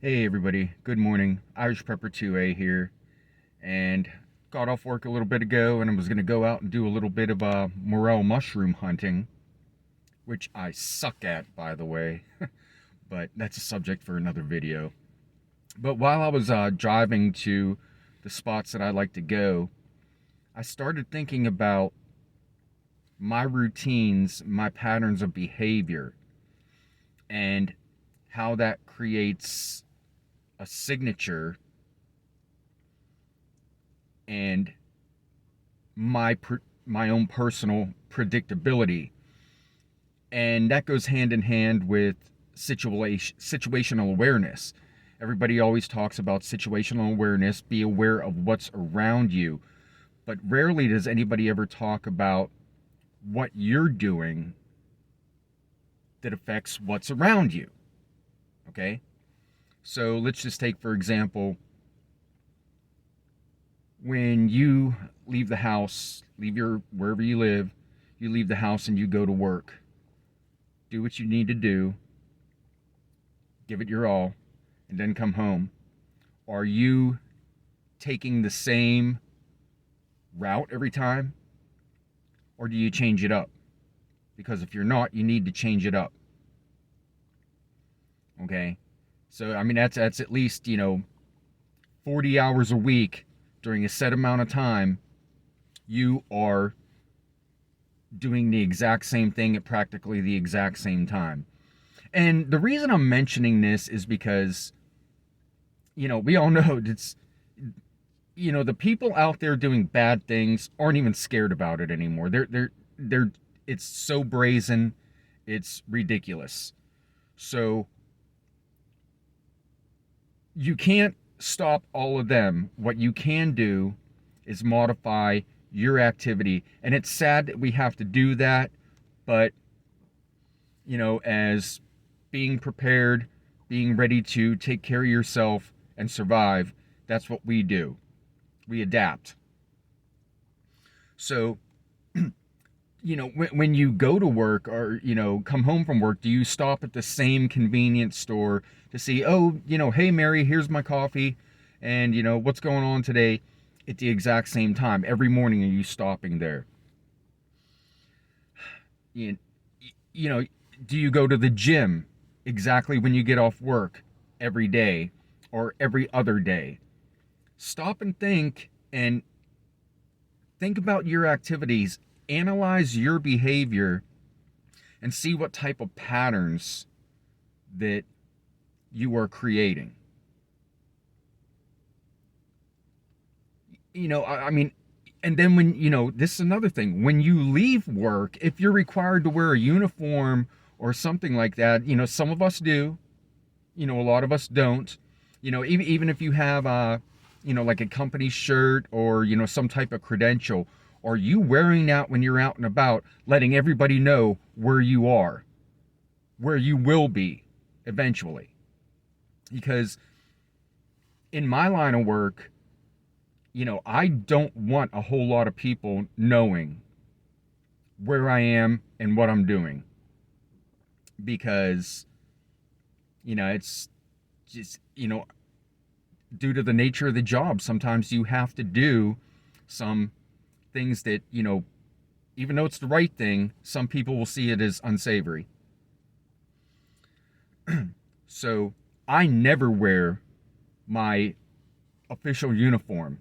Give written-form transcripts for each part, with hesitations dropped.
Hey everybody, good morning. Irish Prepper 2A here, and got off work a little bit ago and I was going to go out and do a little bit of morel mushroom hunting, which I suck at, by the way, but that's a subject for another video. But while I was driving to the spots that I like to go, I started thinking about my routines, my patterns of behavior, and how that creates a signature and my own personal predictability, and that goes hand in hand with situational awareness. Everybody always talks about situational awareness, be aware of what's around you, but rarely does anybody ever talk about what you're doing that affects what's around you. Okay, so let's just take, for example, when you leave the house, leave your wherever you live, you leave the house and you go to work. Do what you need to do, give it your all, and then come home. Are you taking the same route every time, or do you change it up? Because if you're not, you need to change it up. Okay? So I mean that's at least, 40 hours a week during a set amount of time. You are doing the exact same thing at practically the exact same time. And the reason I'm mentioning this is because, we all know it's, the people out there doing bad things aren't even scared about it anymore. It's so brazen, it's ridiculous. So you can't stop all of them. What you can do is modify your activity. And it's sad that we have to do that, but, as being prepared, being ready to take care of yourself and survive, that's what we do. We adapt. So, when you go to work or, come home from work, do you stop at the same convenience store to see, oh, hey, Mary, here's my coffee, and, what's going on today? At the exact same time. Every morning are you stopping there? You, you know, do you go to the gym exactly when you get off work every day or every other day? Stop and think about your activities, analyze your behavior, and see what type of patterns that you are creating. I mean, and then when, this is another thing. When you leave work, if you're required to wear a uniform or something like that, some of us do, a lot of us don't. Even if you have like a company shirt or, some type of credential, are you wearing that when you're out and about, letting everybody know where you are, where you will be eventually? Because in my line of work, I don't want a whole lot of people knowing where I am and what I'm doing. Because, it's just, due to the nature of the job, sometimes you have to do some things that, even though it's the right thing, some people will see it as unsavory. So I never wear my official uniform.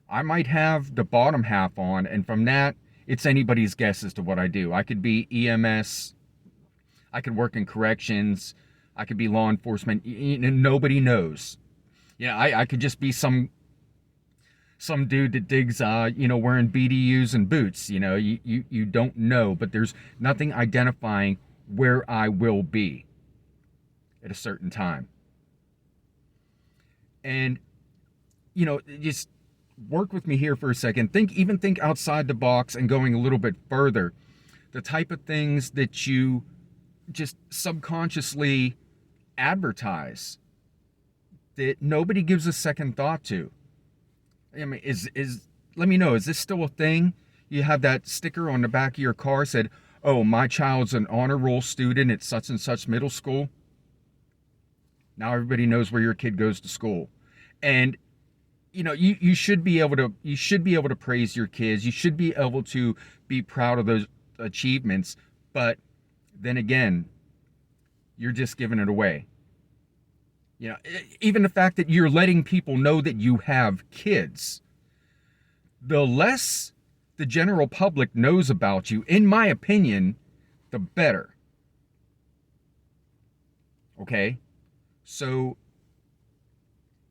I might have the bottom half on, and from that, it's anybody's guess as to what I do. I could be EMS, I could work in corrections, I could be law enforcement. Nobody knows. Yeah, I could just be some dude that digs, wearing BDUs and boots. You don't know, but there's nothing identifying where I will be at a certain time. And, just work with me here for a second. Think outside the box and going a little bit further. The type of things that you just subconsciously advertise that nobody gives a second thought to. I mean, let me know, is this still a thing? You have that sticker on the back of your car said, "Oh, my child's an honor roll student at such and such middle school." Now everybody knows where your kid goes to school. And you should be able to praise your kids. You should be able to be proud of those achievements. But then again, you're just giving it away. Even the fact that you're letting people know that you have kids, the less the general public knows about you, in my opinion, the better. Okay? So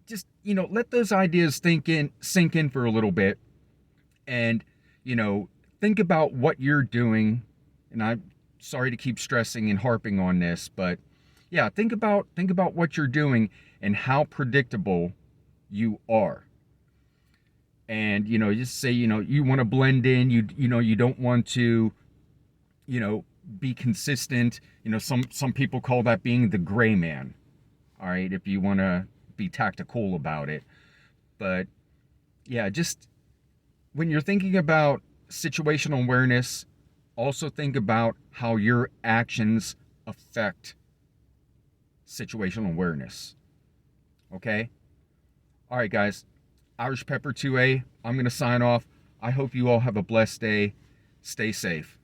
just, let those ideas sink in for a little bit, and, think about what you're doing. And I'm sorry to keep stressing and harping on this, but yeah, think about what you're doing and how predictable you are. And just say, you want to blend in, you don't want to, you know be consistent. Some people call that being the gray man. All right, if you want to be tactical about it. But yeah, just when you're thinking about situational awareness, also think about how your actions affect situational awareness. Okay? All right, guys. Irish Pepper 2A, I'm going to sign off. I hope you all have a blessed day. Stay safe.